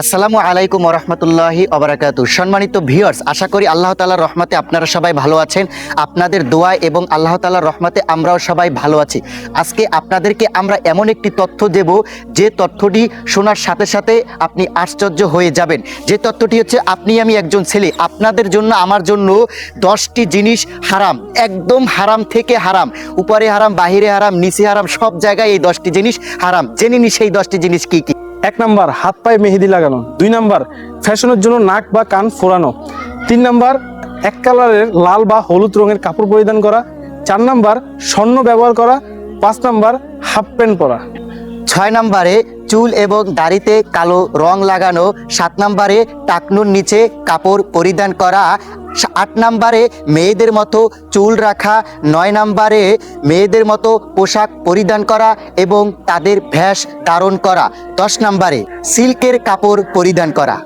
আসসালামু আলাইকুম ওরহমতুল্লাহি ওবারাকাতু। সম্মানিত ভিউয়ার্স, আশা করি আল্লাহ তাআলার রহমতে আপনারা সবাই ভালো আছেন। আপনাদের দোয়া এবং আল্লাহ তাআলার রহমতে আমরাও সবাই ভালো আছি। আজকে আপনাদেরকে আমরা এমন একটি তথ্য দেব, যে তথ্যটি শোনার সাথে সাথে আপনি আশ্চর্য হয়ে যাবেন। যে তথ্যটি হচ্ছে, আপনি আমি একজন ছেলে, আপনাদের জন্য আমার জন্য 10টি জিনিস হারাম, একদম হারাম থেকে হারাম, উপরে হারাম, বাহিরে হারাম, নিচে হারাম, সব জায়গায় এই 10টি জিনিস হারাম। জেনে নি সেই 10টি জিনিস কি কি। 1 নাম্বার হাত পায়ে মেহেদি লাগানো। 2 নাম্বার ফ্যাশনের জন্য নাক বা কান ফোড়ানো। 3 নাম্বার এক কালারের লাল বা হলুদ রঙের কাপড় পরিধান করা। 4 নাম্বার স্বর্ণ ব্যবহার করা। 5 নাম্বার হাফ প্যান্ট পরা। 6 নম্বরে চুল এবং দাড়িতে কালো রং লাগানো। 7 নম্বরে টাকনুর নিচে কাপড় পরিধান করা। 8 নম্বরে মেয়েদের মতো চুল রাখা। 9 নম্বরে মেয়েদের মতো পোশাক পরিধান করা এবং তাদের ভেষ ধারণ করা। 10 নম্বরে সিল্কের কাপড় পরিধান করা।